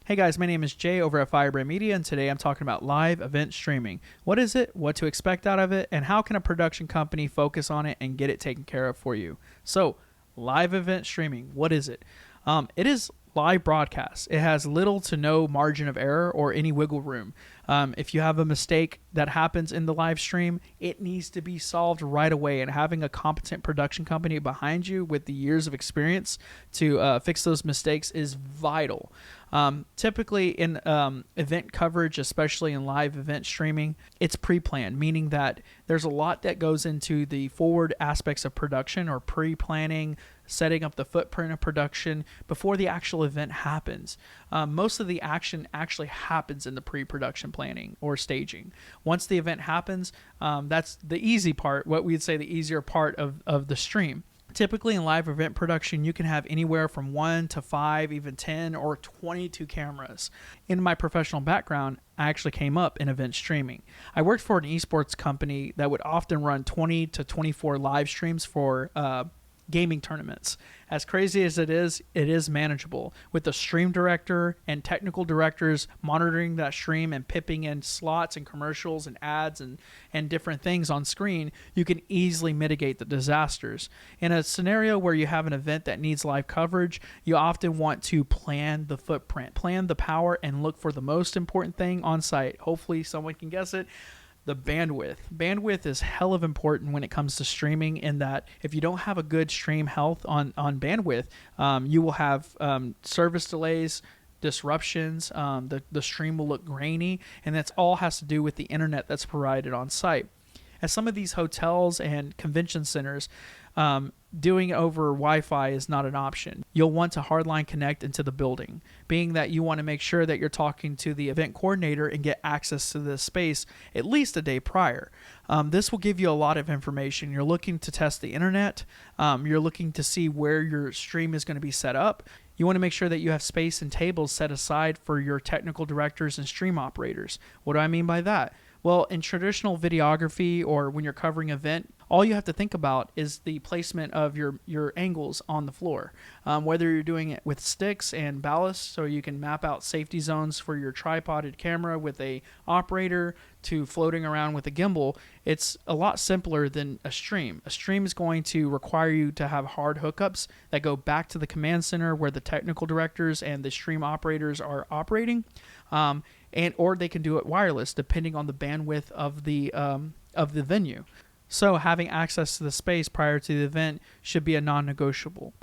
Hey guys, my name is Jay over at Firebrand Media, and today I'm talking about live event streaming. What is it, what to expect out of it, and how can a production company focus on it and get it taken care of for you? So, live event streaming, what is it? It is live broadcast. It has little to no margin of error or any wiggle room. If you have a mistake that happens in the live stream, it needs to be solved right away, and having a competent production company behind you with the years of experience to fix those mistakes is vital. Typically in event coverage, especially in live event streaming, it's pre-planned, meaning that there's a lot that goes into the forward aspects of production or pre-planning, setting up the footprint of production before the actual event happens. Most of the action actually happens in the pre-production planning or staging. Once the event happens, that's the easy part, what we'd say the easier part of the stream. Typically in live event production, you can have anywhere from 1 to 5, even 10 or 22 cameras. In my professional background, I actually came up in event streaming. I worked for an esports company that would often run 20 to 24 live streams for gaming tournaments. As crazy as it is manageable. With the stream director and technical directors monitoring that stream and pipping in slots and commercials and ads and different things on screen, you can easily mitigate the disasters. In a scenario where you have an event that needs live coverage, you often want to plan the footprint, plan the power, and look for the most important thing on site. Hopefully someone can guess it. The bandwidth. Bandwidth is hell of important when it comes to streaming, in that if you don't have a good stream health on bandwidth, you will have service delays, disruptions, the stream will look grainy, and that's all has to do with the internet that's provided on site. At some of these hotels and convention centers, doing over Wi-Fi is not an option. You'll want to hardline connect into the building, being that you want to make sure that you're talking to the event coordinator and get access to this space at least a day prior. This will give you a lot of information. You're looking to test the internet. You're looking to see where your stream is going to be set up. You want to make sure that you have space and tables set aside for your technical directors and stream operators. What do I mean by that? Well, in traditional videography or when you're covering an event, all you have to think about is the placement of your angles on the floor. Whether you're doing it with sticks and ballast so you can map out safety zones for your tripoded camera with a operator, to floating around with a gimbal, it's a lot simpler than a stream. A stream is going to require you to have hard hookups that go back to the command center where the technical directors and the stream operators are operating, or they can do it wireless depending on the bandwidth of the venue. So having access to the space prior to the event should be a non-negotiable.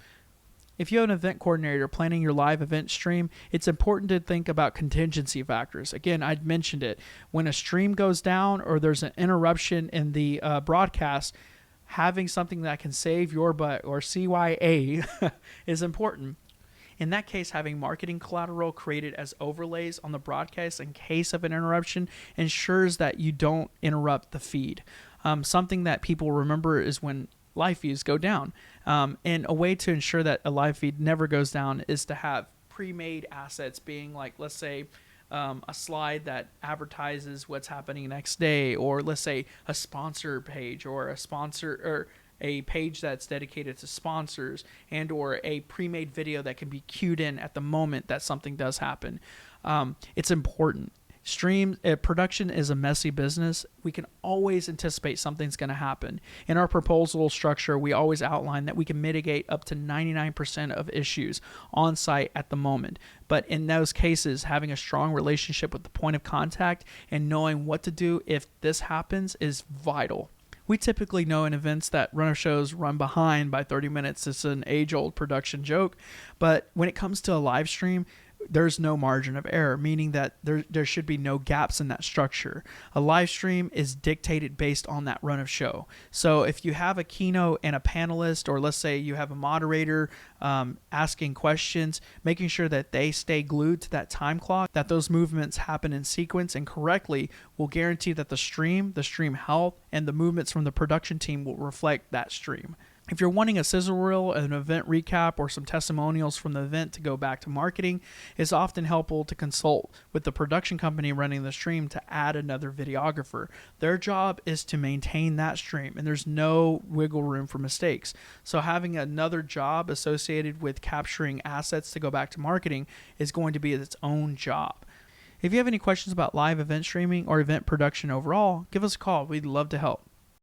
If you have an event coordinator planning your live event stream, it's important to think about contingency factors. Again, I'd mentioned it. When a stream goes down or there's an interruption in the broadcast, having something that can save your butt, or CYA, is important. In that case, having marketing collateral created as overlays on the broadcast in case of an interruption ensures that you don't interrupt the feed. Something that people remember is when live feeds go down. And a way to ensure that a live feed never goes down is to have pre-made assets, being like, let's say, a slide that advertises what's happening next day, or let's say a sponsor page, or a sponsor, or a page that's dedicated to sponsors, and or a pre-made video that can be queued in at the moment that something does happen. It's important. Production is a messy business. We can always anticipate something's going to happen. In our proposal structure, we always outline that we can mitigate up to 99% of issues on site at the moment. But in those cases, having a strong relationship with the point of contact and knowing what to do if this happens is vital. We typically know in events that runner shows run behind by 30 minutes. It's an age-old production joke. But when it comes to a live stream, there's no margin of error, meaning that there should be no gaps in that structure. A live stream is dictated based on that run of show. So if you have a keynote and a panelist, or let's say you have a moderator asking questions, making sure that they stay glued to that time clock, that those movements happen in sequence and correctly, will guarantee that the stream health, and the movements from the production team will reflect that stream. If you're wanting a sizzle reel, an event recap, or some testimonials from the event to go back to marketing, it's often helpful to consult with the production company running the stream to add another videographer. Their job is to maintain that stream, and there's no wiggle room for mistakes. So having another job associated with capturing assets to go back to marketing is going to be its own job. If you have any questions about live event streaming or event production overall, give us a call. We'd love to help.